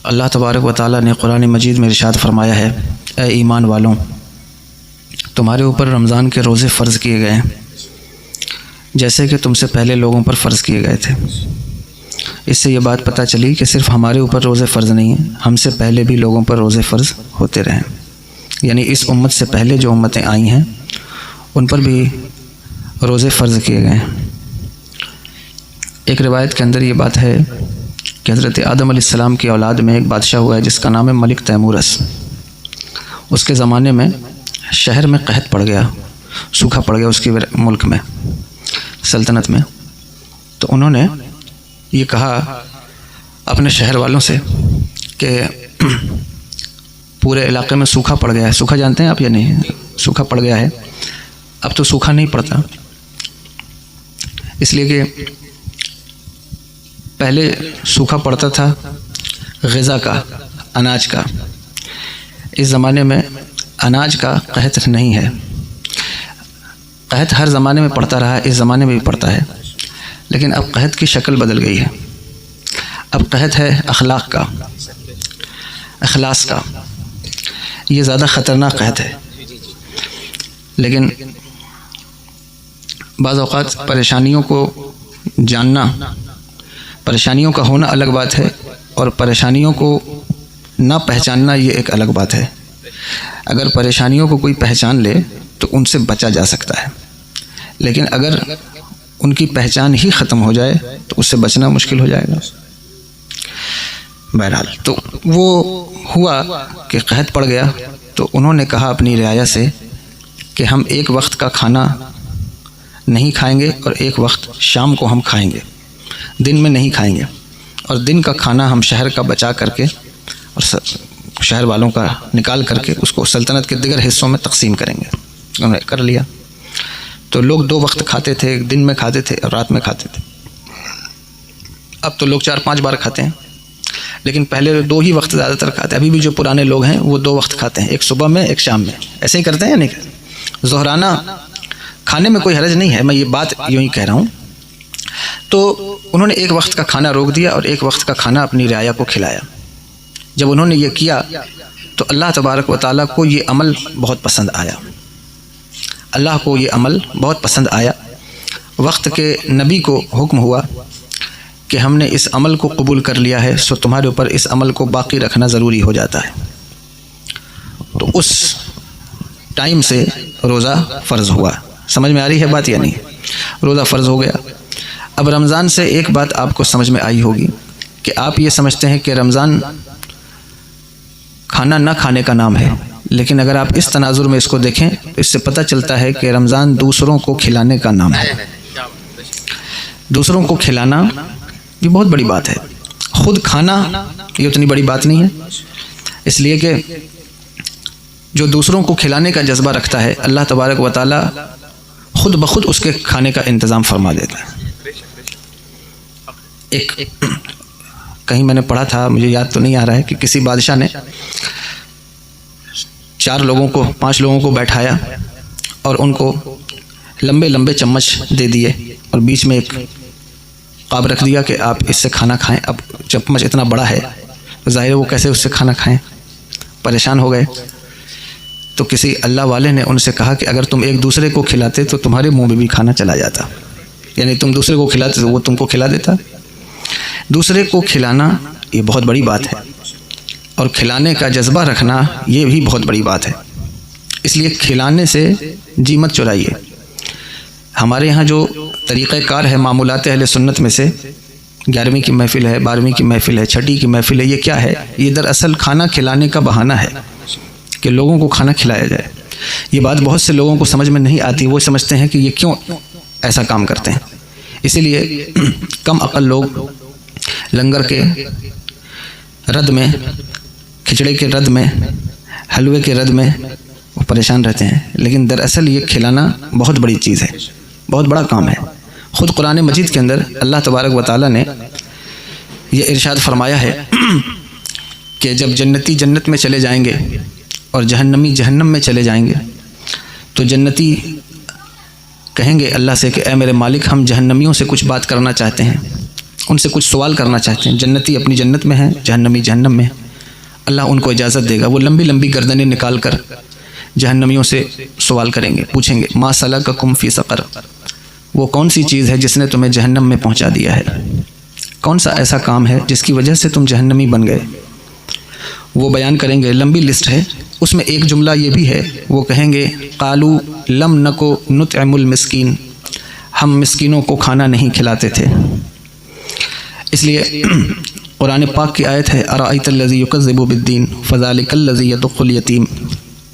اللہ تبارک و تعالیٰ نے قرآن مجید میں ارشاد فرمایا ہے، اے ایمان والوں، تمہارے اوپر رمضان کے روزے فرض کیے گئے ہیں جیسے کہ تم سے پہلے لوگوں پر فرض کیے گئے تھے۔ اس سے یہ بات پتہ چلی کہ صرف ہمارے اوپر روزے فرض نہیں ہیں، ہم سے پہلے بھی لوگوں پر روزے فرض ہوتے رہے، یعنی اس امت سے پہلے جو امتیں آئی ہیں ان پر بھی روزے فرض کیے گئے ہیں۔ ایک روایت کے اندر یہ بات ہے کہ حضرت آدم علیہ السلام کی اولاد میں ایک بادشاہ ہوا ہے جس کا نام ہے ملک تیمورس۔ اس کے زمانے میں شہر میں قحط پڑ گیا، سوکھا پڑ گیا اس کے ملک میں، سلطنت میں۔ تو انہوں نے یہ کہا اپنے شہر والوں سے کہ پورے علاقے میں سوکھا پڑ گیا ہے۔ سوکھا جانتے ہیں آپ یا نہیں؟ سوکھا پڑ گیا ہے، اب تو سوکھا نہیں پڑتا، اس لیے کہ پہلے سوکھا پڑتا تھا غذا کا، اناج کا۔ اس زمانے میں اناج کا قحط نہیں ہے۔ قحط ہر زمانے میں پڑتا رہا ہے، اس زمانے میں بھی پڑتا ہے، لیکن اب قحط کی شکل بدل گئی ہے۔ اب قحط ہے اخلاق کا، اخلاص کا۔ یہ زیادہ خطرناک قحط ہے، لیکن بعض اوقات پریشانیوں کو جاننا، پریشانیوں کا ہونا الگ بات ہے، اور پریشانیوں کو نہ پہچاننا یہ ایک الگ بات ہے۔ اگر پریشانیوں کو کوئی پہچان لے تو ان سے بچا جا سکتا ہے، لیکن اگر ان کی پہچان ہی ختم ہو جائے تو اس سے بچنا مشکل ہو جائے گا۔ بہرحال تو وہ ہوا کہ قحط پڑ گیا، تو انہوں نے کہا اپنی رعایا سے کہ ہم ایک وقت کا کھانا نہیں کھائیں گے اور ایک وقت شام کو ہم کھائیں گے، دن میں نہیں کھائیں گے، اور دن کا کھانا ہم شہر کا بچا کر کے اور شہر والوں کا نکال کر کے اس کو سلطنت کے دیگر حصوں میں تقسیم کریں گے۔ انہوں نے کر لیا۔ تو لوگ 2 وقت کھاتے تھے، دن میں کھاتے تھے اور رات میں کھاتے تھے۔ اب تو لوگ 4-5 بار کھاتے ہیں، لیکن پہلے 2 ہی وقت زیادہ تر کھاتے ہیں۔ ابھی بھی جو پرانے لوگ ہیں وہ 2 وقت کھاتے ہیں، ایک صبح میں ایک شام میں۔ ایسے ہی کرتے ہیں یا نہیں کرتے؟ ظہرانہ کھانے میں کوئی حرج نہیں ہے، میں یہ بات یوں ہی کہہ رہا ہوں۔ تو انہوں نے ایک وقت کا کھانا روک دیا اور ایک وقت کا کھانا اپنی رعایا کو کھلایا۔ جب انہوں نے یہ کیا تو اللہ تبارک و تعالیٰ کو یہ عمل بہت پسند آیا، اللہ کو یہ عمل بہت پسند آیا۔ وقت کے نبی کو حکم ہوا کہ ہم نے اس عمل کو قبول کر لیا ہے، سو تمہارے اوپر اس عمل کو باقی رکھنا ضروری ہو جاتا ہے۔ تو اس ٹائم سے روزہ فرض ہوا۔ سمجھ میں آ رہی ہے بات یا نہیں؟ روزہ فرض ہو گیا۔ اب رمضان سے ایک بات آپ کو سمجھ میں آئی ہوگی کہ آپ یہ سمجھتے ہیں کہ رمضان کھانا نہ کھانے کا نام ہے، لیکن اگر آپ اس تناظر میں اس کو دیکھیں تو اس سے پتہ چلتا ہے کہ رمضان دوسروں کو کھلانے کا نام ہے۔ دوسروں کو کھلانا یہ بہت بڑی بات ہے۔ خود کھانا یہ اتنی بڑی بات نہیں ہے، اس لیے کہ جو دوسروں کو کھلانے کا جذبہ رکھتا ہے اللہ تبارک و تعالیٰ خود بخود اس کے کھانے کا انتظام فرما دیتا ہے۔ ایک کہیں میں نے پڑھا تھا، مجھے یاد تو نہیں آ رہا ہے، کہ کسی بادشاہ نے 4 لوگوں کو 5 لوگوں کو بیٹھایا اور ان کو لمبے لمبے چمچ دے دیے اور بیچ میں ایک قاب رکھ دیا کہ آپ اس سے کھانا کھائیں۔ اب چمچ اتنا بڑا ہے تو ظاہر ہے وہ کیسے اس سے کھانا کھائیں، پریشان ہو گئے۔ تو کسی اللہ والے نے ان سے کہا کہ اگر تم ایک دوسرے کو کھلاتے تو تمہارے منہ میں بھی کھانا چلا جاتا، یعنی تم دوسرے کو کھلاتے تو وہ تم کو کھلا دیتا۔ دوسرے کو کھلانا یہ بہت بڑی بات ہے، اور کھلانے کا جذبہ رکھنا یہ بھی بہت بڑی بات ہے۔ اس لیے کھلانے سے جی مت چرائیے۔ ہمارے یہاں جو طریقہ کار ہے معمولات اہل سنت میں سے، 11ویں کی محفل ہے، 12ویں کی محفل ہے، 6ٹھی کی محفل ہے، یہ کیا ہے؟ یہ دراصل کھانا کھلانے کا بہانہ ہے کہ لوگوں کو کھانا کھلایا جائے۔ یہ بات بہت سے لوگوں کو سمجھ میں نہیں آتی، وہ سمجھتے ہیں کہ یہ کیوں ایسا کام کرتے ہیں۔ اسی لیے کم عقل لوگ لنگر کے رد میں، کھچڑے کے رد میں، حلوے کے رد میں وہ پریشان رہتے ہیں، لیکن دراصل یہ کھلانا بہت بڑی چیز ہے، بہت بڑا کام ہے۔ خود قرآن مجید کے اندر اللہ تبارک و تعالیٰ نے یہ ارشاد فرمایا ہے کہ جب جنتی جنت میں چلے جائیں گے اور جہنمی جہنم میں چلے جائیں گے تو جنتی کہیں گے اللہ سے کہ اے میرے مالک، ہم جہنمیوں سے کچھ بات کرنا چاہتے ہیں، ان سے کچھ سوال کرنا چاہتے ہیں، جنتی اپنی جنت میں ہیں، جہنمی جہنم میں، اللہ ان کو اجازت دے گا، وہ لمبی لمبی گردنیں نکال کر جہنمیوں سے سوال کریں گے، پوچھیں گے ما سلککم فی سقر، وہ کون سی چیز ہے جس نے تمہیں جہنم میں پہنچا دیا ہے، کون سا ایسا کام ہے جس کی وجہ سے تم جہنمی بن گئے؟ وہ بیان کریں گے، لمبی لسٹ ہے، اس میں ایک جملہ یہ بھی ہے، وہ کہیں گے قالوا لم نکو نطعم المسکین، ہم مسکینوں کو کھانا نہیں کھلاتے تھے۔ اس لیے قرآن پاک کی آیت ہے ارأیت الذی یکذب بالدین فذلک الذی یدع الیتیم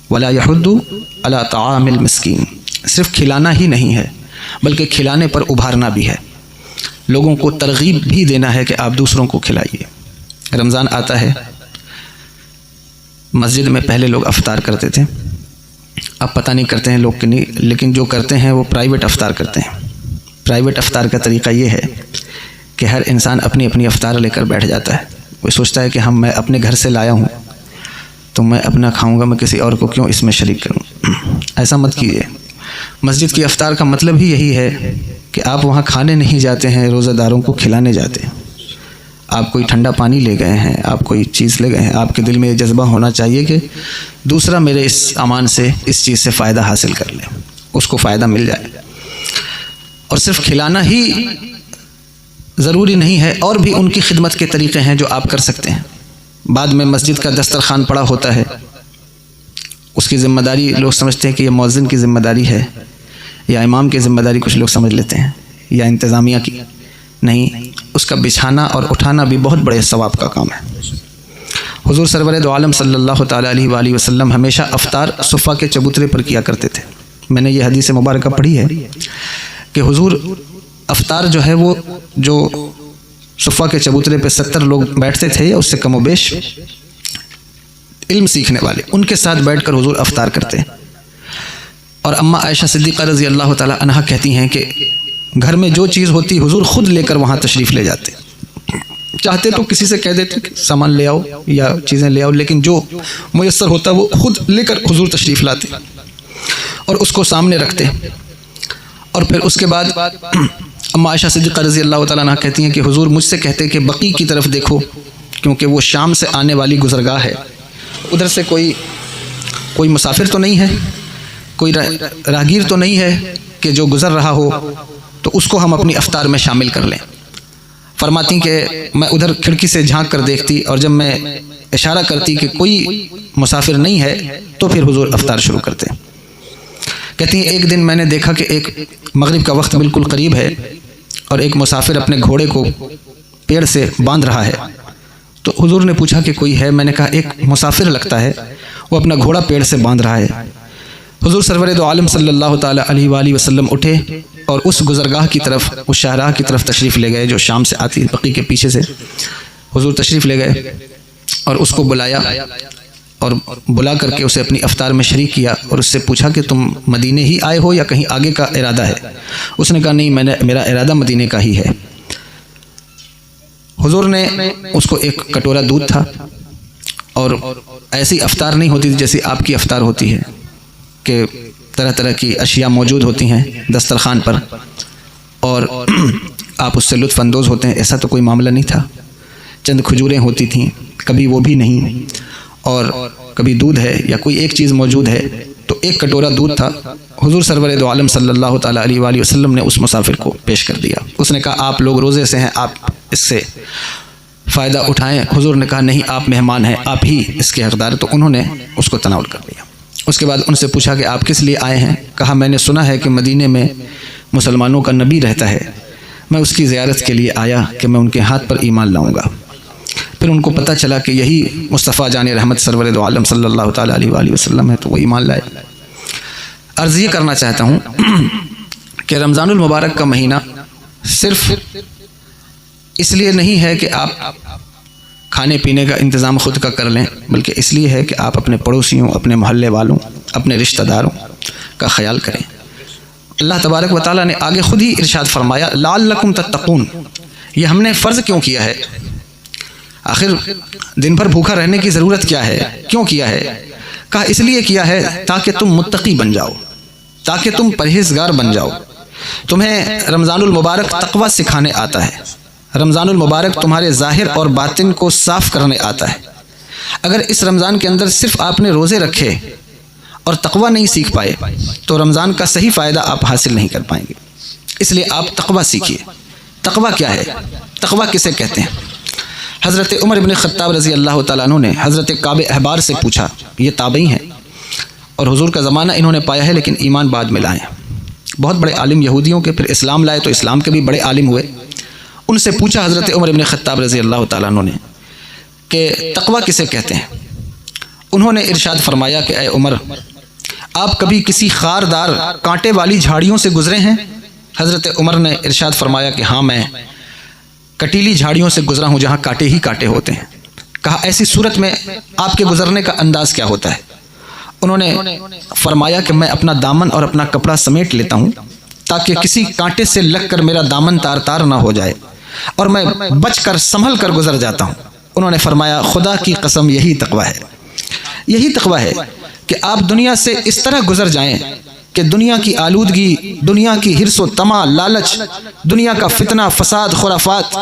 ولا یحض علی طعام المسکین، صرف کھلانا ہی نہیں ہے بلکہ کھلانے پر ابھارنا بھی ہے، لوگوں کو ترغیب بھی دینا ہے کہ آپ دوسروں کو کھلائیے۔ رمضان آتا ہے، مسجد میں پہلے لوگ افطار کرتے تھے، اب پتہ نہیں کرتے ہیں لوگ کہ نہیں، لیکن جو کرتے ہیں وہ پرائیویٹ افطار کرتے ہیں۔ پرائیویٹ افطار کا طریقہ یہ ہے کہ ہر انسان اپنی اپنی افطار لے کر بیٹھ جاتا ہے، وہ سوچتا ہے کہ میں اپنے گھر سے لایا ہوں تو میں اپنا کھاؤں گا، میں کسی اور کو کیوں اس میں شریک کروں؟ ایسا مت کیجیے۔ مسجد کی افطار کا مطلب ہی یہی ہے کہ آپ وہاں کھانے نہیں جاتے ہیں، روزہ داروں کو کھلانے جاتے ہیں۔ آپ کوئی ٹھنڈا پانی لے گئے ہیں، آپ کوئی چیز لے گئے ہیں، آپ کے دل میں یہ جذبہ ہونا چاہیے کہ دوسرا میرے اس امان سے، اس چیز سے فائدہ حاصل کر لے، اس کو فائدہ مل جائے۔ اور صرف کھلانا ہی ضروری نہیں ہے، اور بھی ان کی خدمت کے طریقے ہیں جو آپ کر سکتے ہیں۔ بعد میں مسجد کا دسترخوان پڑا ہوتا ہے، اس کی ذمہ داری لوگ سمجھتے ہیں کہ یہ مؤذن کی ذمہ داری ہے یا امام کی ذمہ داری کچھ لوگ سمجھ لیتے ہیں، یا انتظامیہ کی، نہیں، اس کا بچھانا اور اٹھانا بھی بہت بڑے ثواب کا کام ہے۔ حضور سرور دو عالم صلی اللہ تعالیٰ علیہ وآلہ وسلم ہمیشہ افطار صفہ کے چبوترے پر کیا کرتے تھے۔ میں نے یہ حدیث مبارکہ پڑھی ہے کہ حضور افطار جو ہے وہ جو صفہ کے چبوترے پہ 70 لوگ بیٹھتے تھے یا اس سے کم و بیش علم سیکھنے والے، ان کے ساتھ بیٹھ کر حضور افطار کرتے ہیں۔ اور اماں عائشہ صدیقہ رضی اللہ تعالیٰ عنہا کہتی ہیں کہ گھر میں جو چیز ہوتی حضور خود لے کر وہاں تشریف لے جاتے، چاہتے تو کسی سے کہہ دیتے کہ سامان لے آؤ یا چیزیں لے آؤ، لیکن جو میسر ہوتا وہ خود لے کر حضور تشریف لاتے اور اس کو سامنے رکھتے۔ اور پھر اس کے بعد اماں عائشہ صدیقہ رضی اللہ تعالیٰ عنہ کہتی ہیں کہ حضور مجھ سے کہتے کہ بقیع کی طرف دیکھو، کیونکہ وہ شام سے آنے والی گزرگاہ ہے، ادھر سے کوئی مسافر تو نہیں ہے، کوئی راہگیر تو نہیں ہے کہ جو گزر رہا ہو، تو اس کو ہم اپنی افطار میں شامل کر لیں۔ فرماتی کہ میں ادھر کھڑکی سے جھانک کر دیکھتی، اور جب میں اشارہ کرتی کہ کوئی مسافر نہیں ہے تو پھر حضور افطار شروع کرتے۔ کہتی ہیں ایک دن میں نے دیکھا کہ ایک مغرب کا وقت بالکل قریب ہے اور ایک مسافر اپنے گھوڑے کو پیڑ سے باندھ رہا ہے، تو حضور نے پوچھا کہ کوئی ہے؟ میں نے کہا ایک مسافر لگتا ہے، وہ اپنا گھوڑا پیڑ سے باندھ رہا ہے۔ حضور سرور دو عالم صلی اللہ تعالیٰ علیہ وآلہ وسلم اٹھے اور اس گزرگاہ کی طرف، اس شاہراہ کی طرف تشریف لے گئے جو شام سے آتی ہے، بقیع کے پیچھے سے حضور تشریف لے گئے اور اس کو بلایا، اور بلا کر کے اسے اپنی افطار میں شریک کیا اور اس سے پوچھا کہ تم مدینے ہی آئے ہو یا کہیں آگے کا ارادہ ہے؟ اس نے کہا نہیں، میرا ارادہ مدینے کا ہی ہے۔ حضور نے اس کو ایک کٹورا دودھ تھا، اور ایسی افطار نہیں ہوتی تھی جیسی آپ کی افطار ہوتی ہے کہ طرح طرح کی اشیاء موجود ہوتی ہیں دسترخوان پر اور آپ اس سے لطف اندوز ہوتے ہیں، ایسا تو کوئی معاملہ نہیں تھا۔ چند کھجوریں ہوتی تھیں، کبھی وہ بھی نہیں، اور کبھی دودھ ہے یا کوئی ایک چیز موجود ہے، تو ایک کٹورا دودھ تھا۔ حضور سرور دو عالم صلی اللہ تعالیٰ علیہ وآلہ وسلم نے اس مسافر کو پیش کر دیا۔ اس نے کہا آپ لوگ روزے سے ہیں، آپ اس سے فائدہ اٹھائیں۔ حضور نے کہا نہیں، آپ مہمان ہیں، آپ ہی اس کے حقدار، تو انہوں نے اس کو تناول کر لیا۔ اس کے بعد ان سے پوچھا کہ آپ کس لیے آئے ہیں؟ کہا میں نے سنا ہے کہ مدینے میں مسلمانوں کا نبی رہتا ہے، میں اس کی زیارت کے لیے آیا کہ میں ان کے ہاتھ پر ایمان لاؤں گا۔ پھر ان کو پتہ چلا کہ یہی مصطفیٰ جان رحمت سرور دو عالم صلی اللہ تعالیٰ علیہ وآلہ وسلم ہے، تو وہ ایمان لائے۔ عرض یہ کرنا چاہتا ہوں کہ رمضان المبارک کا مہینہ صرف اس لیے نہیں ہے کہ آپ کھانے پینے کا انتظام خود کا کر لیں، بلکہ اس لیے ہے کہ آپ اپنے پڑوسیوں، اپنے محلے والوں، اپنے رشتہ داروں کا خیال کریں۔ اللہ تبارک و تعالیٰ نے آگے خود ہی ارشاد فرمایا لعلکم تتقون، یہ ہم نے فرض کیوں کیا ہے؟ آخر دن بھر بھوکا رہنے کی ضرورت کیا ہے؟ کیوں کیا ہے؟ کہا اس لیے کیا ہے تاکہ تم متقی بن جاؤ، تاکہ تم پرہیزگار بن جاؤ۔ تمہیں رمضان المبارک تقوی سکھانے آتا ہے، رمضان المبارک تمہارے ظاہر اور باطن کو صاف کرنے آتا ہے۔ اگر اس رمضان کے اندر صرف آپ نے روزے رکھے اور تقویٰ نہیں سیکھ پائے تو رمضان کا صحیح فائدہ آپ حاصل نہیں کر پائیں گے۔ اس لیے آپ تقویٰ سیکھیے۔ تقویٰ کیا ہے؟ تقویٰ کسے کہتے ہیں؟ حضرت عمر بن خطاب رضی اللہ تعالیٰ عنہ نے حضرت کعب احبار سے پوچھا، یہ تابعی ہیں اور حضور کا زمانہ انہوں نے پایا ہے لیکن ایمان بعد میں لائے، بہت بڑے عالم یہودیوں کے، پھر اسلام لائے تو اسلام کے بھی بڑے عالم ہوئے۔ ان سے پوچھا حضرت عمر بن خطاب رضی اللہ تعالیٰ عنہ نے کہ تقویٰ کسے کہتے ہیں؟ انہوں نے ارشاد فرمایا کہ اے عمر، آپ کبھی کسی خاردار کانٹے والی جھاڑیوں سے گزرے ہیں؟ حضرت عمر نے ارشاد فرمایا کہ ہاں، میں کٹیلی جھاڑیوں سے گزرا ہوں جہاں کانٹے ہی کانٹے ہوتے ہیں۔ کہا ایسی صورت میں آپ کے گزرنے کا انداز کیا ہوتا ہے؟ انہوں نے فرمایا کہ میں اپنا دامن اور اپنا کپڑا سمیٹ لیتا ہوں تاکہ کسی کانٹے سے لگ کر میرا دامن تار تار نہ ہو جائے، اور میں بچ کر سنبھل کر گزر جاتا ہوں۔ انہوں نے فرمایا خدا کی قسم یہی تقویٰ ہے، یہی تقویٰ ہے کہ آپ دنیا سے اس طرح گزر جائیں کہ دنیا کی آلودگی، دنیا کی حرص و طمع، لالچ، دنیا کا فتنہ، فساد، خرافات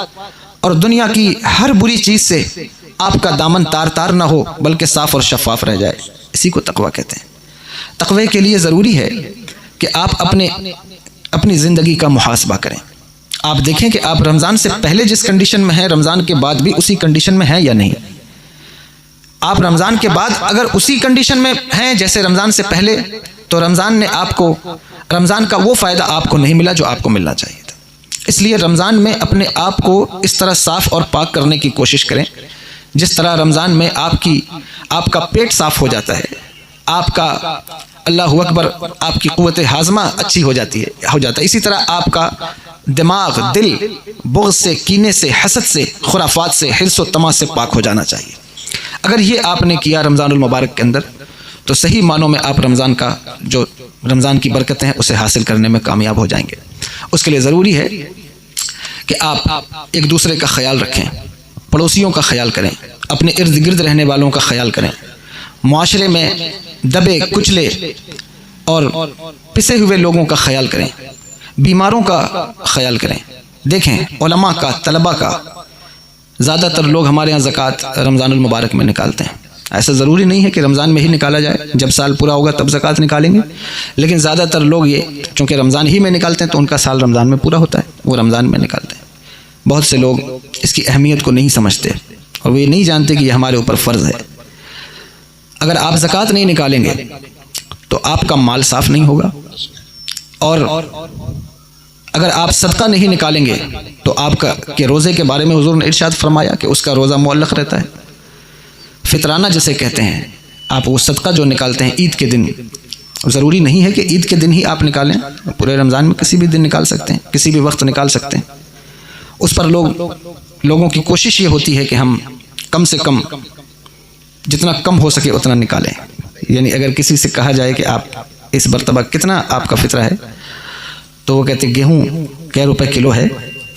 اور دنیا کی ہر بری چیز سے آپ کا دامن تار تار نہ ہو بلکہ صاف اور شفاف رہ جائے۔ اسی کو تقویٰ کہتے ہیں۔ تقوی کے لیے ضروری ہے کہ آپ اپنی زندگی کا محاسبہ کریں۔ آپ دیکھیں کہ آپ رمضان سے پہلے جس کنڈیشن میں ہیں رمضان کے بعد بھی اسی کنڈیشن میں ہیں یا نہیں۔ آپ رمضان کے بعد اگر اسی کنڈیشن میں ہیں جیسے رمضان سے پہلے تو رمضان نے رمضان کا وہ فائدہ آپ کو نہیں ملا جو آپ کو ملنا چاہیے تھا۔ اس لیے رمضان میں اپنے آپ کو اس طرح صاف اور پاک کرنے کی کوشش کریں جس طرح رمضان میں آپ کا پیٹ صاف ہو جاتا ہے، آپ کا اللہ اکبر، آپ کی قوت ہاضمہ اچھی ہو جاتا ہے، اسی طرح آپ کا دماغ، دل بغض سے، کینے سے، حسد سے، خرافات سے، حرص و طمع سے پاک ہو جانا چاہیے۔ اگر یہ آپ نے کیا رمضان المبارک کے اندر تو صحیح معنوں میں آپ رمضان کی برکتیں ہیں اسے حاصل کرنے میں کامیاب ہو جائیں گے۔ اس کے لیے ضروری ہے کہ آپ ایک دوسرے کا خیال رکھیں، پڑوسیوں کا خیال کریں، اپنے ارد گرد رہنے والوں کا خیال کریں، معاشرے میں دبے کچلے اور پسے ہوئے لوگوں کا خیال کریں، بیماروں کا خیال کریں۔ دیکھیں علماء کا، طلباء کا، زیادہ تر لوگ ہمارے ہاں زکوٰۃ رمضان المبارک میں نکالتے ہیں۔ ایسا ضروری نہیں ہے کہ رمضان میں ہی نکالا جائے، جب سال پورا ہوگا تب زکوٰۃ نکالیں گے، لیکن زیادہ تر لوگ چونکہ رمضان ہی میں نکالتے ہیں تو ان کا سال رمضان میں پورا ہوتا ہے، وہ رمضان میں نکالتے ہیں۔ بہت سے لوگ اس کی اہمیت کو نہیں سمجھتے اور وہ یہ نہیں جانتے کہ یہ ہمارے اوپر فرض ہے۔ اگر آپ زکوٰۃ نہیں نکالیں گے تو آپ کا مال صاف نہیں ہوگا، اور اگر آپ صدقہ نہیں نکالیں گے تو آپ کے روزے کے بارے میں حضور نے ارشاد فرمایا کہ اس کا روزہ معلق رہتا ہے۔ فطرانہ جسے کہتے ہیں، آپ وہ صدقہ جو نکالتے ہیں عید کے دن، ضروری نہیں ہے کہ عید کے دن ہی آپ نکالیں، پورے رمضان میں کسی بھی دن نکال سکتے ہیں، کسی بھی وقت نکال سکتے ہیں۔ اس پر لوگوں کی کوشش یہ ہوتی ہے کہ ہم کم سے کم جتنا کم ہو سکے اتنا نکالیں۔ یعنی اگر کسی سے کہا جائے کہ آپ اس مرتبہ کتنا آپ کا فطرہ ہے تو وہ کہتے گیہوں کیا روپے کلو ہے،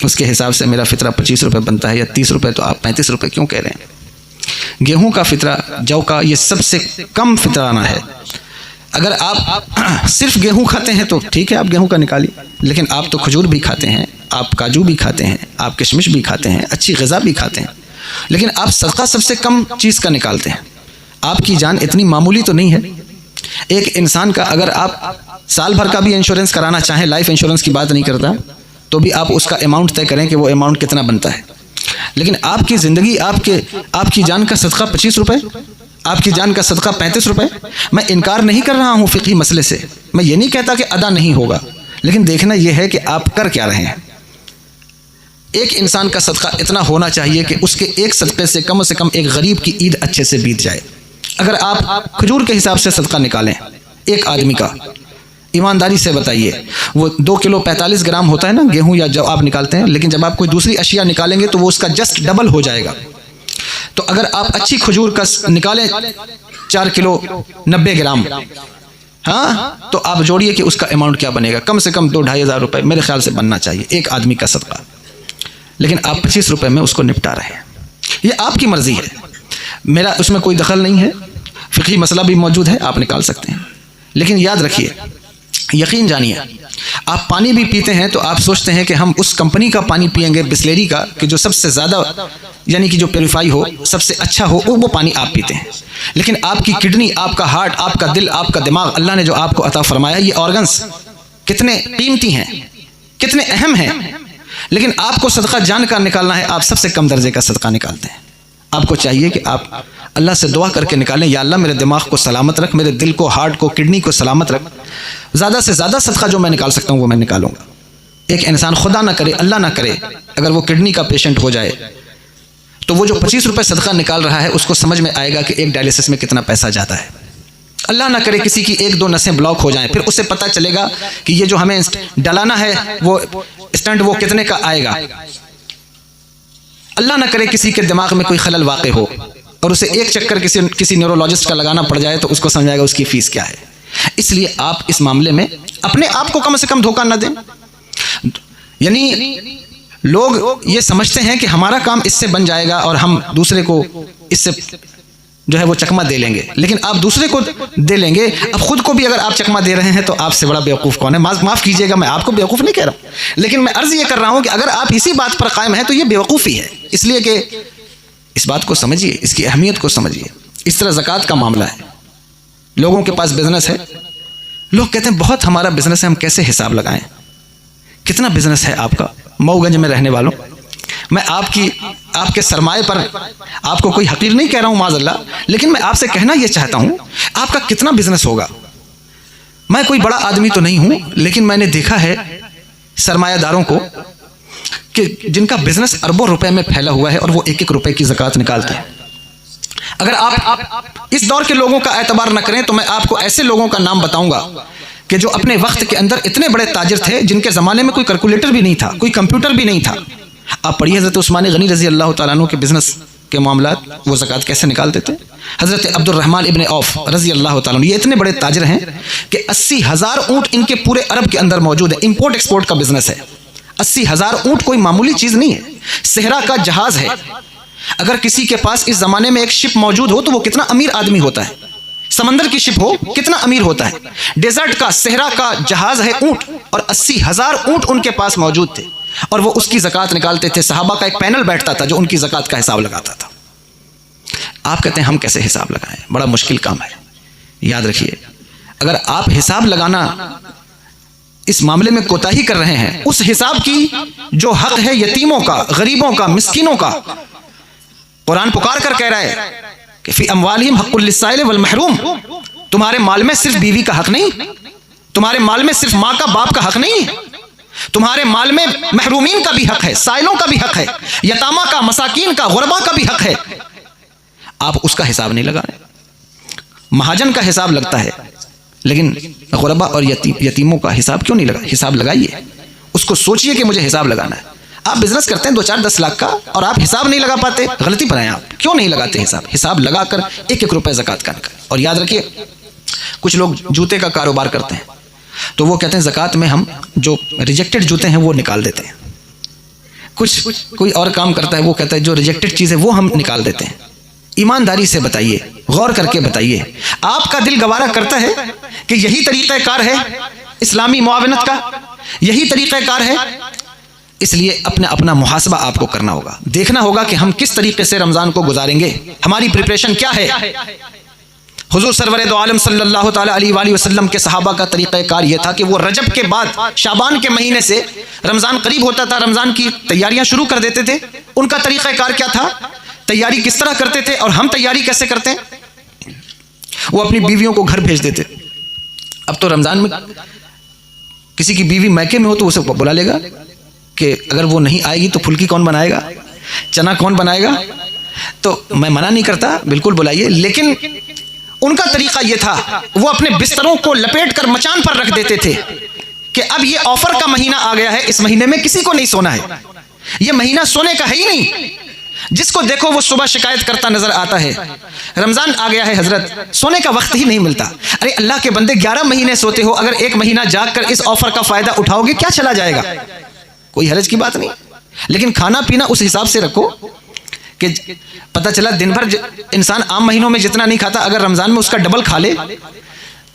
اس کے حساب سے میرا فطرہ 25 روپے بنتا ہے یا 30 روپے، تو آپ 35 روپے کیوں کہہ رہے ہیں؟ گیہوں کا فطرہ، جو کا، یہ سب سے کم فطرانہ ہے۔ اگر آپ صرف گیہوں کھاتے ہیں تو ٹھیک ہے، آپ گیہوں کا نکالیے، لیکن آپ تو کھجور بھی کھاتے ہیں، آپ کاجو بھی کھاتے ہیں، آپ کشمش بھی کھاتے ہیں، اچھی غذا بھی کھاتے ہیں، لیکن آپ صدقہ سب سے کم چیز کا نکالتے ہیں۔ آپ کی جان اتنی معمولی تو نہیں ہے۔ ایک انسان کا اگر آپ سال بھر کا بھی انشورنس کرانا چاہیں، لائف انشورنس کی بات نہیں کرتا، تو بھی آپ اس کا اماؤنٹ طے کریں کہ وہ اماؤنٹ کتنا بنتا ہے، لیکن آپ کی زندگی، آپ کی جان کا صدقہ 25 روپے، آپ کی جان کا صدقہ 35 روپے۔ میں انکار نہیں کر رہا ہوں فقہی مسئلے سے، میں یہ نہیں کہتا کہ ادا نہیں ہوگا، لیکن دیکھنا یہ ہے کہ آپ کر کیا رہے ہیں۔ ایک انسان کا صدقہ اتنا ہونا چاہیے کہ اس کے ایک صدقے سے کم ایک غریب کی عید اچھے سے بیت جائے۔ اگر آپ کھجور کے حساب سے صدقہ نکالیں ایک آدمی کا، ایمانداری سے بتائیے، وہ 2 کلو 45 گرام ہوتا ہے نا گیہوں یا جو آپ نکالتے ہیں، لیکن جب آپ کوئی دوسری اشیاء نکالیں گے تو وہ اس کا جسٹ ڈبل ہو جائے گا۔ تو اگر آپ اچھی کھجور کا نکالیں 4 کلو 90 گرام، ہاں، تو آپ جوڑیے کہ اس کا اماؤنٹ کیا بنے گا، کم سے کم 2-2.5 ہزار روپے میرے خیال سے بننا چاہیے ایک آدمی کا صدقہ، لیکن آپ 25 روپے میں اس کو نپٹا رہے ہیں۔ یہ آپ کی مرضی ہے، میرا اس میں کوئی دخل نہیں ہے، فقہی مسئلہ بھی موجود ہے، آپ نکال سکتے ہیں، لیکن یاد رکھیے، یقین جانیے، آپ پانی بھی پیتے ہیں تو آپ سوچتے ہیں کہ ہم اس کمپنی کا پانی پئیں گے بسلیری کا کہ جو سب سے زیادہ یعنی کہ جو پیوریفائی ہو، سب سے اچھا ہو، وہ پانی آپ پیتے ہیں. لیکن آپ کی کڈنی، آپ کا ہارٹ، آپ کا دل، آپ کا دماغ، اللہ نے جو آپ کو عطا فرمایا، یہ آرگنز کتنے قیمتی ہیں، کتنے اہم ہیں، لیکن آپ کو صدقہ جان کا نکالنا ہے، آپ سب سے کم درجے کا صدقہ نکالتے ہیں. آپ کو چاہیے کہ آپ اللہ سے دعا کر کے نکالیں، یا اللہ میرے دماغ کو سلامت رکھ، میرے دل کو، ہارٹ کو، کڈنی کو سلامت رکھ، زیادہ سے زیادہ صدقہ جو میں نکال سکتا ہوں وہ میں نکالوں گا. ایک انسان خدا نہ کرے، اللہ نہ کرے، اگر وہ کڈنی کا پیشنٹ ہو جائے تو وہ جو 25 روپے صدقہ نکال رہا ہے اس کو سمجھ میں آئے گا کہ ایک ڈائلیسس میں کتنا پیسہ جاتا ہے. اللہ نہ کرے کسی کی 1-2 نسیں بلاک ہو جائیں، پھر اسے پتہ چلے گا کہ یہ جو ہمیں ڈلانا ہے وہ اسٹنٹ وہ کتنے کا آئے گا. اللہ نہ کرے کسی کے دماغ میں کوئی خلل واقع ہو اور اسے ایک چکر کسی نیورولوجسٹ کا لگانا پڑ جائے تو اس کو سمجھائے گا اس کی فیس کیا ہے. اس لیے آپ اس معاملے میں اپنے آپ کو کم سے کم دھوکہ نہ دیں. یعنی لوگ یہ سمجھتے ہیں کہ ہمارا کام اس سے بن جائے گا اور ہم دوسرے کو اس سے جو ہے وہ چکمہ دے لیں گے، لیکن آپ دوسرے کو دے لیں گے، اب خود کو بھی اگر آپ چکمہ دے رہے ہیں تو آپ سے بڑا بیوقوف کون ہے؟ معاف کیجیے گا، میں آپ کو بیوقوف نہیں کہہ رہا ہوں، لیکن میں عرض یہ کر رہا ہوں کہ اگر آپ اسی بات پر قائم ہیں تو یہ بیوقوفی ہے. اس لیے کہ اس بات کو سمجھیے، اس کی اہمیت کو سمجھیے. اس طرح زکوٰۃ کا معاملہ ہے. لوگوں کے پاس بزنس ہے، لوگ کہتے ہیں بہت ہمارا بزنس ہے، ہم کیسے حساب لگائیں؟ کتنا بزنس ہے آپ کا؟ مئو گنج میں رہنے والوں، میں آپ کے سرمایہ پر آپ کو کوئی حقیر نہیں کہہ رہا ہوں معاذ اللہ، لیکن میں آپ سے کہنا یہ چاہتا ہوں آپ کا کتنا بزنس ہوگا. میں کوئی بڑا آدمی تو نہیں ہوں، لیکن میں نے دیکھا ہے سرمایہ داروں کو کہ جن کا بزنس اربوں روپے میں پھیلا ہوا ہے اور وہ 1-1 روپے کی زکوٰۃ نکالتے ہیں. اگر آپ اس دور کے لوگوں کا اعتبار نہ کریں تو میں آپ کو ایسے لوگوں کا نام بتاؤں گا کہ جو اپنے وقت کے اندر اتنے بڑے تاجر تھے جن کے زمانے میں کوئی کیلکولیٹر بھی نہیں تھا، کوئی کمپیوٹر بھی نہیں تھا. آپ پڑھیے حضرت عثمان غنی رضی اللہ تعالیٰ عنہ کے بزنس کے معاملات، وہ زکوٰۃ کیسے نکالتے تھے. حضرت عبد الرحمن ابن عوف رضی اللہ تعالیٰ عنہ، یہ اتنے بڑے تاجر ہیں کہ 80,000 اونٹ ان کے پورے عرب کے اندر موجود ہے. امپورٹ ایکسپورٹ کا بزنس ہے. 80,000 اونٹ کوئی معمولی چیز نہیں ہے، صحرا کا جہاز ہے. اگر کسی کے پاس اس زمانے میں ایک شپ موجود ہو تو وہ کتنا امیر آدمی ہوتا ہے. سمندر کی شپ ہو کتنا امیر ہوتا ہے. ڈیزرٹ کا، صحرا کا جہاز ہے اونٹ، اور 80,000 اونٹ ان کے پاس موجود تھے اور وہ اس کی زکوٰۃ نکالتے تھے. صحابہ کا ایک پینل بیٹھتا تھا جو ان کی زکوٰۃ کا حساب لگاتا تھا. آپ کہتے ہیں ہم کیسے حساب لگائیں؟ بڑا مشکل کام ہے. یاد رکھیے، اگر آپ حساب لگانا اس معاملے میں کوتاہی کر رہے ہیں، اس حساب کی جو حق ہے یتیموں کا، غریبوں کا، مسکینوں کا، قرآن پکار کر کہہ رہا ہے کہ فی اموالہم حق للسائل والمحروم. تمہارے مال میں صرف بیوی کا حق نہیں، تمہارے مال میں صرف ماں کا، باپ کا حق نہیں، تمہارے مال میں محرومین کا بھی حق ہے، سائلوں کا بھی حق ہے، یتامہ کا، مساکین کا، غربا کا بھی حق ہے. آپ اس کا حساب نہیں لگا رہے. مہاجن کا حساب لگتا ہے لیکن غربا اور یتیموں کا حساب کیوں نہیں لگا؟ حساب لگائیے. اس کو سوچئے کہ مجھے حساب لگانا ہے. آپ بزنس کرتے ہیں 2-4-10 لاکھ کا اور آپ حساب نہیں لگا پاتے، غلطی پر ہیں آپ. کیوں نہیں لگاتے حساب؟ حساب لگا کر 1-1 روپے زکوٰۃ کا نکالیں. اور یاد رکھیے، کچھ لوگ جوتے کا کاروبار کرتے ہیں تو وہ کہتے ہیں زکوٰۃ میں ہم جو ریجیکٹڈ جوتے ہیں وہ نکال دیتے ہیں. کچھ کوئی اور کام کرتا ہے، وہ کہتا ہے جو ریجیکٹڈ چیز ہے وہ ہم نکال دیتے ہیں. ایمانداری سے بتائیے، غور کر کے بتائیے، آپ کا دل گوارا کرتا ہے کہ یہی طریقہ کار ہے اسلامی معاونت کا، یہی طریقہ کار ہے؟ اس لیے اپنا محاسبہ آپ کو کرنا ہوگا، دیکھنا ہوگا کہ ہم کس طریقے سے رمضان کو گزاریں گے، ہماری پریپریشن کیا ہے. حضور سرور دو عالم صلی اللہ تعالیٰ علیہ وآلہ وسلم کے صحابہ کا طریقہ کار یہ تھا کہ وہ رجب کے بعد شعبان کے مہینے سے رمضان قریب ہوتا تھا، رمضان کی تیاریاں شروع کر دیتے تھے. ان کا طریقہ کار کیا تھا، تیاری کس طرح کرتے تھے، اور ہم تیاری کیسے کرتے ہیں؟ وہ اپنی بیویوں کو گھر بھیج دیتے. اب تو رمضان میں کسی کی بیوی میکے میں ہو تو اسے بلا لے گا کہ اگر وہ نہیں آئے گی تو پھلکی کون بنائے گا، چنا کون بنائے گا. تو میں منع نہیں کرتا، بالکل بلائیے، لیکن ان کا طریقہ یہ تھا، وہ اپنے بستروں کو لپیٹ کر مچان پر رکھ دیتے تھے کہ اب یہ آفر کا مہینہ آ گیا ہے، اس مہینے میں کسی کو نہیں سونا ہے، یہ مہینہ سونے کا ہے ہی نہیں. جس کو دیکھو وہ صبح شکایت کرتا نظر آتا ہے، رمضان آ گیا ہے حضرت، سونے کا وقت ہی نہیں ملتا. ارے اللہ کے بندے 11 مہینے سوتے ہو، اگر 1 مہینہ جاگ کر اس آفر کا فائدہ اٹھاؤ گے کیا چلا جائے گا؟ کوئی حرج کی بات نہیں. لیکن کھانا پینا اس حساب سے رکھو کہ پتہ چلا دن بھر انسان عام مہینوں میں جتنا نہیں کھاتا، اگر رمضان میں اس کا ڈبل کھا لے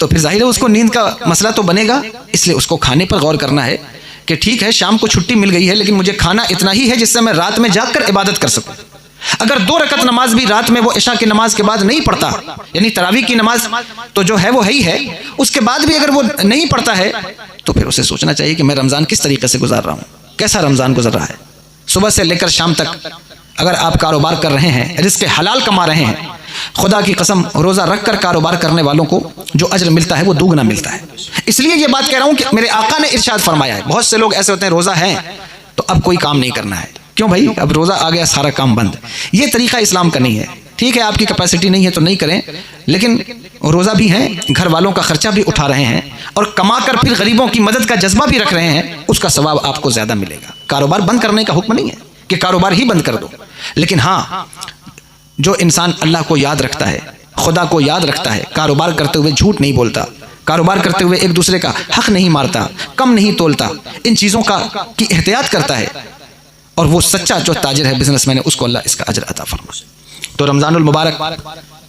تو پھر ظاہر ہے اس کو نیند کا مسئلہ تو بنے گا. اس لیے اس کو کھانے پر غور کرنا ہے کہ ٹھیک ہے شام کو چھٹی مل گئی ہے لیکن مجھے کھانا اتنا ہی ہے جس سے میں رات میں جاگ کر عبادت کر سکوں. اگر 2 رکعت نماز بھی رات میں وہ عشاء کی نماز کے بعد نہیں پڑھتا, یعنی تراویح کی نماز تو جو ہے وہ ہی ہے, اس کے بعد بھی اگر وہ نہیں پڑھتا ہے تو پھر اسے سوچنا چاہیے کہ میں رمضان کس طریقے سے گزار رہا ہوں, کیسا رمضان گزر رہا ہے. صبح سے لے کر شام تک اگر آپ کاروبار کر رہے ہیں, رزق حلال کما رہے ہیں, خدا کی قسم روزہ رکھ کر کاروبار کرنے والوں کو جو اجر ملتا ہے وہ دوگنا ملتا ہے. اس لیے یہ بات کہہ رہا ہوں کہ میرے آقا نے ارشاد فرمایا ہے. بہت سے لوگ ایسے ہوتے ہیں روزہ ہیں تو اب کوئی کام نہیں کرنا ہے. کیوں بھائی, اب روزہ آ گیا سارا کام بند. یہ طریقہ اسلام کا نہیں ہے. ٹھیک ہے آپ کی کیپیسٹی نہیں ہے تو نہیں کریں, لیکن روزہ بھی ہیں, گھر والوں کا خرچہ بھی اٹھا رہے ہیں اور کما کر پھر غریبوں کی مدد کا جذبہ بھی رکھ رہے ہیں, اس کا ثواب آپ کو زیادہ ملے گا. کاروبار بند کرنے کا حکم نہیں ہے کہ کاروبار ہی بند کر دو, لیکن ہاں جو انسان اللہ کو یاد رکھتا ہے, خدا کو یاد رکھتا ہے, کاروبار کرتے ہوئے جھوٹ نہیں بولتا, کاروبار کرتے ہوئے ایک دوسرے کا حق نہیں مارتا, کم نہیں تولتا, ان چیزوں کی احتیاط کرتا ہے, اور وہ سچا جو تاجر ہے, بزنس مین ہے, اس کو اللہ اس کا اجر عطا فرمائے. تو رمضان المبارک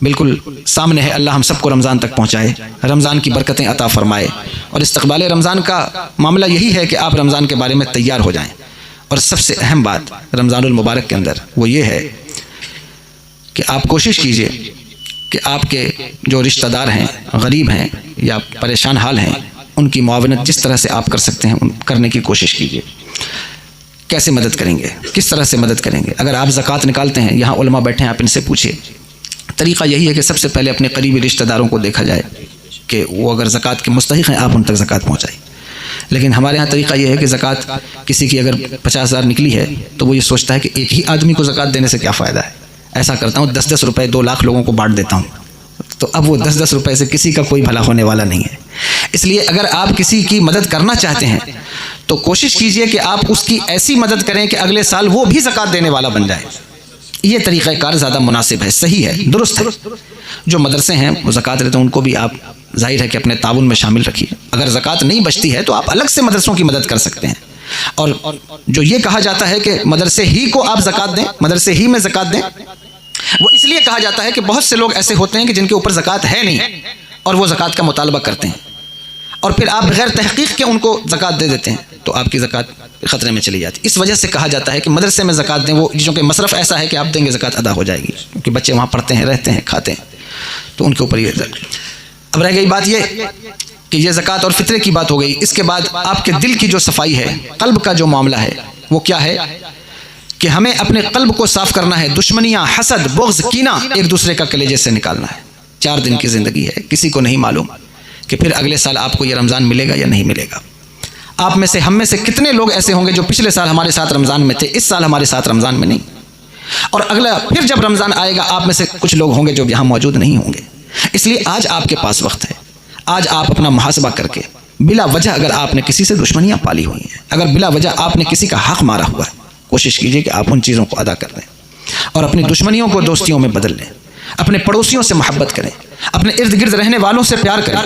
بالکل سامنے ہے, اللہ ہم سب کو رمضان تک پہنچائے, رمضان کی برکتیں عطا فرمائے. اور استقبال رمضان کا معاملہ یہی ہے کہ آپ رمضان کے بارے میں تیار ہو جائیں. اور سب سے اہم بات رمضان المبارک کے اندر وہ یہ ہے کہ آپ کوشش کیجئے کہ آپ کے جو رشتہ دار ہیں, غریب ہیں یا پریشان حال ہیں, ان کی معاونت جس طرح سے آپ کر سکتے ہیں کرنے کی کوشش کیجئے. کیسے مدد کریں گے, کس طرح سے مدد کریں گے؟ اگر آپ زکوٰۃ نکالتے ہیں, یہاں علماء بیٹھے ہیں, آپ ان سے پوچھیے. طریقہ یہی ہے کہ سب سے پہلے اپنے قریبی رشتہ داروں کو دیکھا جائے کہ وہ اگر زکوٰۃ کے مستحق ہیں, آپ ان تک زکوٰۃ پہنچائیں. لیکن ہمارے ہاں طریقہ یہ ہے کہ زکوٰۃ کسی کی اگر 50,000 نکلی ہے تو وہ یہ سوچتا ہے کہ ایک ہی آدمی کو زکوٰۃ دینے سے کیا فائدہ ہے. ایسا کرتا ہوں 10-10 روپے 2 لاکھ لوگوں کو بانٹ دیتا ہوں, تو اب وہ 10-10 روپے سے کسی کا کوئی بھلا ہونے والا نہیں ہے. اس لیے اگر آپ کسی کی مدد کرنا چاہتے ہیں تو کوشش کیجئے کہ آپ اس کی ایسی مدد کریں کہ اگلے سال وہ بھی زکوٰۃ دینے والا بن جائے. یہ طریقہ کار زیادہ مناسب ہے, صحیح ہے, درست ہے. جو مدرسے ہیں وہ زکوٰۃ لیتے ہیں, ان کو بھی آپ ظاہر ہے کہ اپنے تعاون میں شامل رکھیے. اگر زکوٰۃ نہیں بچتی ہے تو آپ الگ سے مدرسوں کی مدد کر سکتے ہیں. اور جو یہ کہا جاتا ہے کہ مدرسے ہی کو آپ زکوٰۃ دیں, مدرسے ہی میں زکوٰۃ دیں, وہ اس لیے کہا جاتا ہے کہ بہت سے لوگ ایسے ہوتے ہیں کہ جن کے اوپر زکوٰۃ ہے نہیں اور وہ زکوٰۃ کا مطالبہ کرتے ہیں, اور پھر آپ بغیر تحقیق کے ان کو زکوٰۃ دے دیتے ہیں, تو آپ کی زکوٰۃ خطرے میں چلی جاتی ہے. اس وجہ سے کہا جاتا ہے کہ مدرسے میں زکوٰۃ دیں, وہ چونکہ مصرف ایسا ہے کہ آپ دیں گے زکوٰۃ ادا ہو جائے گی, کیونکہ بچے وہاں پڑھتے ہیں, رہتے ہیں, کھاتے ہیں, تو ان کے اوپر یہ. اب رہ گئی بات یہ کہ یہ زکوٰۃ اور فطرے کی بات ہو گئی. اس کے بعد آپ کے دل کی جو صفائی ہے, قلب کا جو معاملہ ہے, وہ کیا ہے کہ ہمیں اپنے قلب کو صاف کرنا ہے. دشمنیاں, حسد, بغض, کینہ ایک دوسرے کا کلیجے سے نکالنا ہے. 4 دن کی زندگی ہے, کسی کو نہیں معلوم کہ پھر اگلے سال آپ کو یہ رمضان ملے گا یا نہیں ملے گا. آپ میں سے, ہم میں سے کتنے لوگ ایسے ہوں گے جو پچھلے سال ہمارے ساتھ رمضان میں تھے, اس سال ہمارے ساتھ رمضان میں نہیں, اور اگلا پھر جب رمضان آئے گا آپ میں سے کچھ لوگ ہوں گے جو یہاں موجود نہیں ہوں گے. اس لیے آج آپ کے پاس وقت ہے, آج آپ اپنا محاسبہ کر کے بلا وجہ اگر آپ نے کسی سے دشمنیاں پالی ہوئی ہیں, اگر بلا وجہ آپ نے کسی کا حق مارا ہوا ہے, کوشش کیجئے کہ آپ ان چیزوں کو ادا کر دیں اور اپنی دشمنیوں کو دوستیوں میں بدل لیں. اپنے پڑوسیوں سے محبت کریں, اپنے ارد گرد رہنے والوں سے پیار کریں.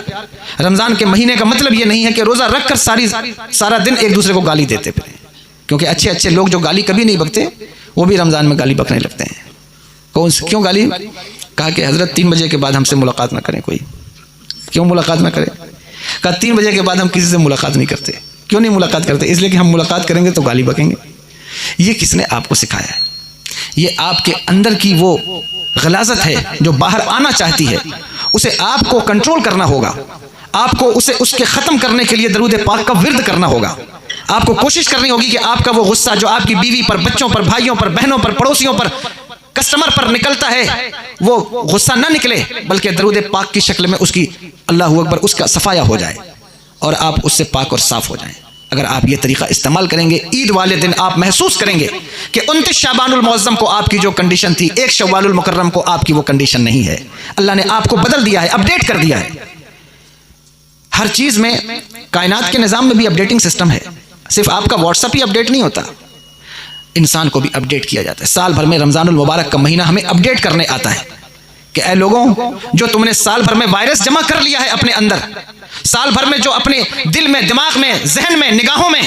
رمضان کے مہینے کا مطلب یہ نہیں ہے کہ روزہ رکھ کر سارا دن ایک دوسرے کو گالی دیتے پھریں, کیونکہ اچھے اچھے لوگ جو گالی کبھی نہیں بکتے وہ بھی رمضان میں گالی بکنے لگتے ہیں. کیوں گالی؟ کہا کہ حضرت 3 بجے کے بعد ہم سے ملاقات نہ کریں. کوئی کیوں ملاقات نہ کرے؟ کہا 3 بجے کے بعد ہم کسی سے ملاقات نہیں کرتے. کیوں نہیں ملاقات کرتے؟ اس لیے کہ ہم ملاقات کریں گے تو گالی بکیں گے. یہ کس نے آپ کو سکھایا ہے؟ یہ آپ کے اندر کی وہ غلاظت ہے جو باہر آنا چاہتی ہے, اسے آپ کو کنٹرول کرنا ہوگا. آپ کو اس کے ختم کرنے کے لیے درود پاک کا ورد کرنا ہوگا. آپ کو کوشش کرنی ہوگی کہ آپ کا وہ غصہ جو آپ کی بیوی پر, بچوں پر, بھائیوں پر, بہنوں پر, پڑوسیوں پر, کسٹمر پر نکلتا ہے, وہ غصہ نہ نکلے بلکہ درود پاک کی شکل میں اس کی اللہ اکبر اس کا صفایا ہو جائے اور آپ اس سے پاک اور صاف ہو جائیں. اگر آپ یہ طریقہ استعمال کریں گے, عید والے دن آپ محسوس کریں گے کہ 29 شعبان المعظم کو آپ کی جو کنڈیشن تھی 1 شوال المکرم کو آپ کی وہ کنڈیشن نہیں ہے. اللہ نے آپ کو بدل دیا ہے, اپڈیٹ کر دیا ہے. ہر چیز میں, کائنات کے نظام میں بھی اپڈیٹنگ سسٹم ہے. صرف آپ کا واٹس ایپ ہی اپڈیٹ نہیں ہوتا, انسان کو بھی اپڈیٹ کیا جاتا ہے. سال بھر میں رمضان المبارک کا مہینہ ہمیں اپڈیٹ کرنے آتا ہے کہ اے لوگوں, جو تم نے سال بھر میں وائرس جمع کر لیا ہے اپنے اندر, سال بھر میں جو اپنے دل میں, دماغ میں, ذہن میں, نگاہوں میں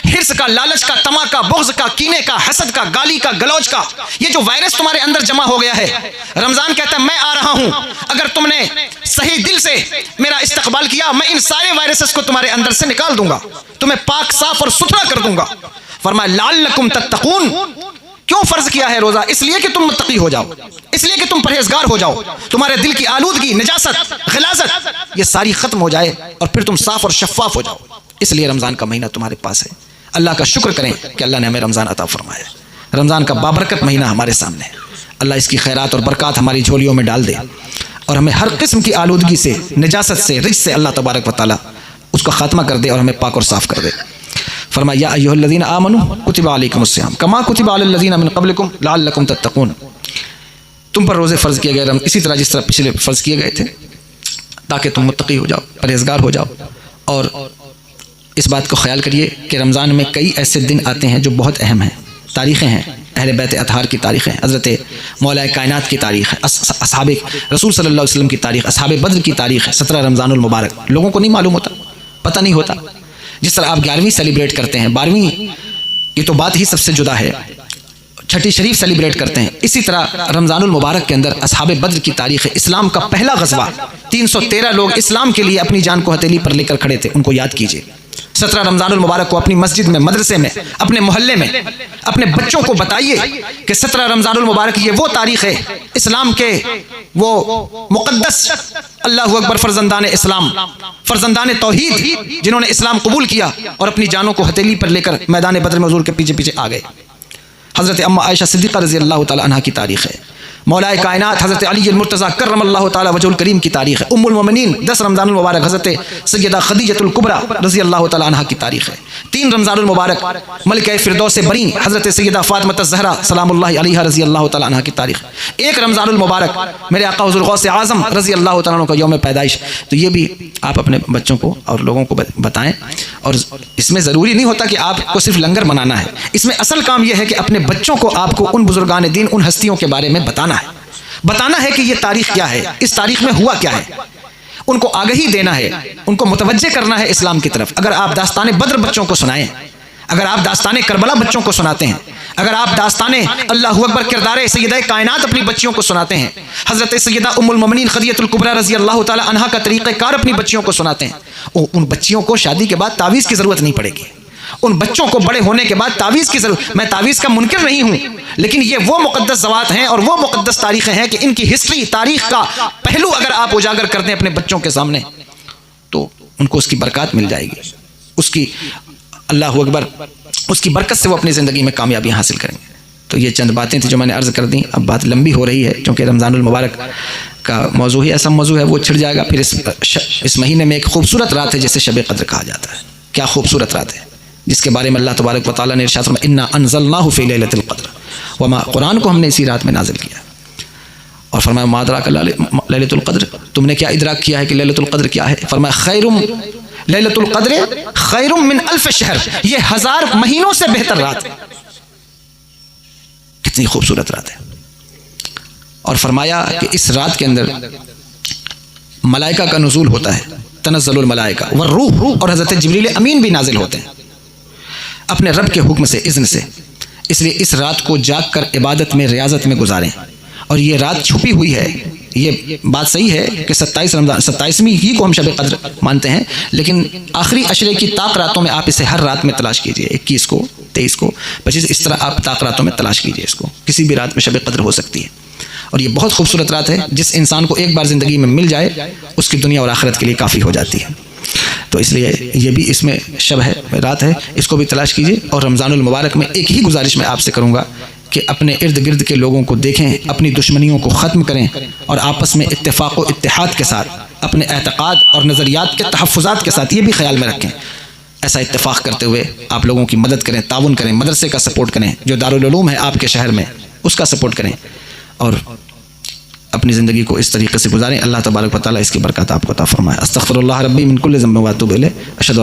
حرص کا، لالچ کا، طمع کا، بغض کا، کینے کا، حسد کا، گالی کا، گلوچ کا، یہ جو وائرس تمہارے اندر جمع ہو گیا ہے، رمضان کہتا ہے میں آ رہا ہوں، اگر تم نے صحیح دل سے میرا استقبال کیا میں ان سارے وائرسز کو تمہارے اندر سے نکال دوں گا، تمہیں پاک صاف اور ستھرا کر دوں گا۔ فرمایا لعلکم تتقون، کیوں فرض کیا ہے روزہ؟ اس لیے کہ تم متقی ہو جاؤ، اس لیے کہ تم پرہیزگار ہو جاؤ، تمہارے دل کی آلودگی، نجاست، غلاظت یہ ساری ختم ہو جائے اور پھر تم صاف اور شفاف ہو جاؤ۔ اس لیے رمضان کا مہینہ تمہارے پاس ہے۔ اللہ کا شکر کریں کہ اللہ نے ہمیں رمضان عطا فرمایا۔ رمضان کا بابرکت مہینہ ہمارے سامنے ہے، اللہ اس کی خیرات اور برکات ہماری جھولیوں میں ڈال دے اور ہمیں ہر قسم کی آلودگی سے، نجاست سے، رجس سے اللہ تبارک و تعالیٰ اس کا خاتمہ کر دے اور ہمیں پاک اور صاف کر دے۔ فرمایا یا ایھا الذین آمنوا کتب علیکم الصیام کما کتب علی الذین من قبلکم لعلکم تتقون، تم پر روزے فرض کیے گئے اسی طرح جس طرح پچھلے فرض کیے گئے تھے تاکہ تم متقی ہو جاؤ، پرہیزگار ہو جاؤ۔ اور اس بات کو خیال کریے کہ رمضان میں کئی ایسے دن آتے ہیں جو بہت اہم ہیں، تاریخیں ہیں، اہل بیت اطہار کی تاریخ ہے، حضرت مولا کائنات کی تاریخ ہے، اصحاب رسول صلی اللہ علیہ وسلم کی تاریخ، اصحاب بدر کی تاریخ ہے، 17 رمضان المبارک لوگوں کو نہیں معلوم ہوتا، پتہ نہیں ہوتا۔ جس طرح آپ 11ویں سیلیبریٹ کرتے ہیں، 12ویں یہ تو بات ہی سب سے جدا ہے، چھٹی شریف سیلیبریٹ کرتے ہیں، اسی طرح رمضان المبارک کے اندر اصحاب بدر کی تاریخ ہے، اسلام کا پہلا غزوہ، 313 لوگ اسلام کے لیے اپنی جان کو ہتھیلی پر لے کر کھڑے تھے، ان کو یاد کیجئے۔ 17 رمضان المبارک کو اپنی مسجد میں، مدرسے میں، اپنے محلے میں اپنے بچوں کو بتائیے کہ 17 رمضان المبارک یہ وہ تاریخ ہے اسلام کے، وہ مقدس اللہ اکبر فرزندان اسلام، فرزندان توحید جنہوں نے اسلام قبول کیا اور اپنی جانوں کو ہتھیلی پر لے کر میدان بدر میں حضور کے پیچھے پیچھے آ گئے۔ حضرت اما عائشہ صدیقہ رضی اللہ تعالی عنہا کی تاریخ ہے، مولا کائنات حضرت علی المرتضی کرم اللہ تعالی وجہ الکریم کی تاریخ ہے، ام المومنین 10 رمضان المبارک حضرت سیدہ خدیجہ الکبریٰ رضی اللہ تعالی عنہا کی تاریخ ہے، 3 رمضان المبارک ملکہ فردوس بری حضرت سیدہ فاطمہ الزہرا سلام اللہ علیہا رضی اللہ تعالی عنہا کی تاریخ، 1 رمضان المبارک میرے آقا حضور غوث اعظم رضی اللہ تعالیٰ عنہ کا یوم پیدائش۔ تو یہ بھی آپ اپنے بچوں کو اور لوگوں کو بتائیں، اور اس میں ضروری نہیں ہوتا کہ آپ کو صرف لنگر بنانا ہے، اس میں اصل کام یہ ہے کہ اپنے بچوں کو آپ کو ان بزرگان دین، ان ہستیوں کے بارے میں بتانا ہے کہ یہ تاریخ کیا ہے، اس تاریخ میں ہوا کیا ہے، ان کو آگہی دینا ہے، ان کو متوجہ کرنا ہے اسلام کی طرف۔ اگر آپ داستان بدر بچوں کو سنائیں، اگر آپ داستان کربلا بچوں کو سناتے ہیں، اگر آپ داستان اللہ اکبر کردار سیدہ کائنات اپنی بچیوں کو سناتے ہیں، حضرت سیدہ ام المومنین خدیجہ الکبریٰ رضی اللہ تعالی عنہا کا طریقہ کار اپنی بچیوں کو سناتے ہیں، ان بچیوں کو شادی کے بعد تعویذ کی ضرورت نہیں پڑے گی، ان بچوں کو بڑے ہونے کے بعد تعویذ کی ضرورت، میں تعویذ کا منکر نہیں ہوں، لیکن یہ وہ مقدس ذوات ہیں اور وہ مقدس تاریخیں ہیں کہ ان کی ہسٹری، تاریخ کا پہلو اگر آپ اجاگر کر دیں اپنے بچوں کے سامنے تو ان کو اس کی برکات مل جائے گی، اس کی اللہ اکبر اس کی برکت سے وہ اپنی زندگی میں کامیابی حاصل کریں گے۔ تو یہ چند باتیں تھیں جو میں نے عرض کر دیں، اب بات لمبی ہو رہی ہے کیونکہ رمضان المبارک کا موضوع ہی ایسا موضوع ہے وہ چھڑ جائے گا۔ پھر اس مہینے میں ایک خوبصورت رات ہے جسے شب قدر کہا جاتا ہے، کیا خوبصورت رات ہے جس کے بارے میں اللہ تبارک و تعالیٰ نے ارشاد فرمایا انا انزلناہ فی لیلۃ القدر، وما قرآن کو ہم نے اسی رات میں نازل کیا، اور فرمایا ما ادراک لیلۃ القدر، تم نے کیا ادراک کیا ہے کہ لیلۃ القدر کیا ہے؟ فرمایا لیلۃ القدر خیر من الف شہر، یہ 1000 مہینوں سے بہتر رات ہے، کتنی خوبصورت رات ہے۔ اور فرمایا کہ اس رات کے اندر ملائکہ کا نزول ہوتا ہے، تنزل الملائکہ والروح، اور حضرت جبریل امین بھی نازل ہوتے ہیں اپنے رب کے حکم سے، اذن سے، اس لیے اس رات کو جاگ کر عبادت میں، ریاضت میں گزاریں۔ اور یہ رات چھپی ہوئی ہے، یہ بات صحیح ہے کہ 27 رمضان 27ویں ہی کو ہم شب قدر مانتے ہیں، لیکن آخری عشرے کی طاق راتوں میں آپ اسے ہر رات میں تلاش کیجئے، 21 کو، 23 کو، 25، اس طرح آپ طاق راتوں میں تلاش کیجئے، اس کو کسی بھی رات میں شب قدر ہو سکتی ہے۔ اور یہ بہت خوبصورت رات ہے، جس انسان کو ایک بار زندگی میں مل جائے اس کی دنیا اور آخرت کے لیے کافی ہو جاتی ہے۔ تو اس لیے یہ بھی اس میں شب ہے، رات ہے، اس کو بھی تلاش کیجئے۔ اور رمضان المبارک میں ایک ہی گزارش میں آپ سے کروں گا کہ اپنے ارد گرد کے لوگوں کو دیکھیں، اپنی دشمنیوں کو ختم کریں، اور آپس میں اتفاق و اتحاد کے ساتھ اپنے اعتقاد اور نظریات کے تحفظات کے ساتھ یہ بھی خیال میں رکھیں، ایسا اتفاق کرتے ہوئے آپ لوگوں کی مدد کریں، تعاون کریں، مدرسے کا سپورٹ کریں، جو دارالعلوم ہے آپ کے شہر میں اس کا سپورٹ کریں، اور اپنی زندگی کو اس طریقے سے گزاریں۔ اللہ تبارک و تعالیٰ اس کی برکات آپ کو عطا فرمائے۔ استغفر اللہ ربی من کل ذنب و اتوب الیہ، اشہد